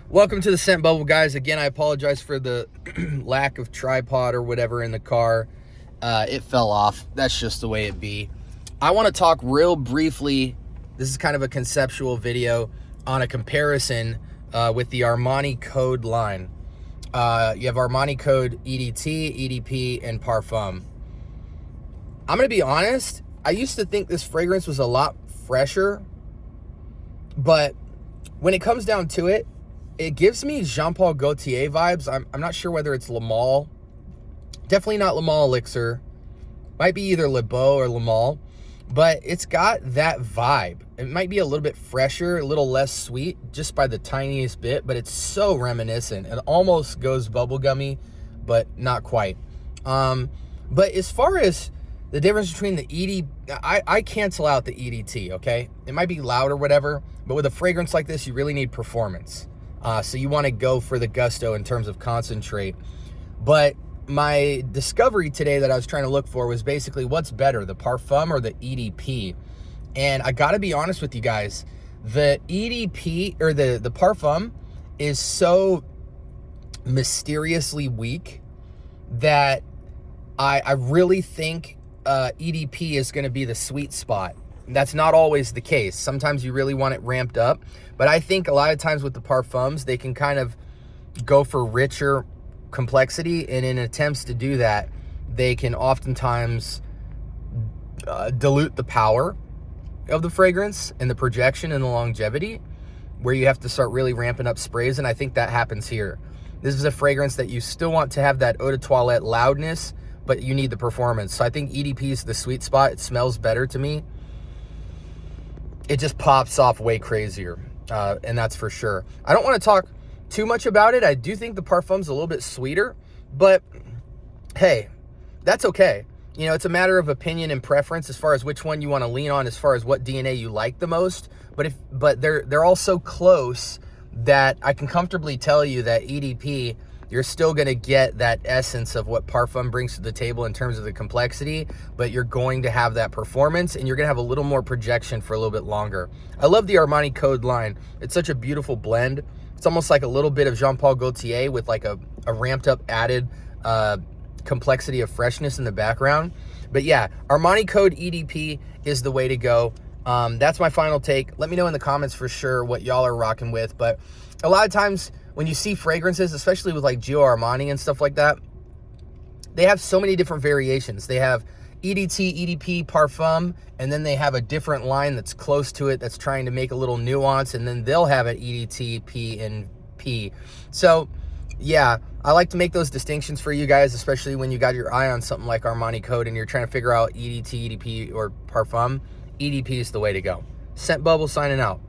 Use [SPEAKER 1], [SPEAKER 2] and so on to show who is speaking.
[SPEAKER 1] Welcome to the Scent Bubble, guys. Again, I apologize for the lack of tripod or whatever in the car. It fell off. That's just the way it be. I want to talk real briefly. This is kind of a conceptual video on a comparison with the Armani Code line. You have Armani Code EDT, EDP, and Parfum. I'm going to be honest. I used to think this fragrance was a lot fresher, but when it comes down to it, it gives me Jean-Paul Gaultier vibes. I'm not sure whether it's Le Male. Definitely not Le Male Elixir. Might be either Le Beau or Le Male. But it's got that vibe. It might be a little bit fresher, a little less sweet, just by the tiniest bit. But it's so reminiscent. It almost goes bubblegummy, but not quite. But as far as the difference between the ED, I cancel out the EDT, okay? It might be loud or whatever, but with a fragrance like this, you really need performance. So you want to go for the gusto in terms of concentrate. But my discovery today that I was trying to look for was basically what's better, the Parfum or the EDP. And I got to be honest with you guys, the EDP or the Parfum is so mysteriously weak that I really think EDP is going to be the sweet spot. That's not always the case. Sometimes you really want it ramped up. But I think a lot of times with the Parfums, they can kind of go for richer complexity. And in attempts to do that, they can oftentimes dilute the power of the fragrance and the projection and the longevity, where you have to start really ramping up sprays. And I think that happens here. This is a fragrance that you still want to have that Eau De Toilettte loudness, but you need the performance. So I think EDP is the sweet spot. It smells better to me. It just pops off way crazier, and that's for sure. I don't want to talk too much about it. I do think the Parfum's a little bit sweeter, but hey, that's okay. You know, it's a matter of opinion and preference as far as which one you want to lean on, as far as what DNA you like the most. But they're all so close that I can comfortably tell you that EDP, you're still going to get that essence of what Parfum brings to the table in terms of the complexity, but you're going to have that performance and you're going to have a little more projection for a little bit longer. I love the Armani Code line. It's such a beautiful blend. It's almost like a little bit of Jean-Paul Gaultier with like a ramped up added complexity of freshness in the background. But yeah, Armani Code EDP is the way to go. That's my final take. Let me know in the comments for sure what y'all are rocking with. But a lot of times when you see fragrances, especially with like Gio Armani and stuff like that, they have so many different variations. They have EDT, EDP, Parfum, and then they have a different line that's close to it that's trying to make a little nuance, and then they'll have an EDT, P, and P. So yeah, I like to make those distinctions for you guys, especially when you got your eye on something like Armani Code and you're trying to figure out EDT, EDP, or Parfum. EDP is the way to go. Scent Bubble signing out.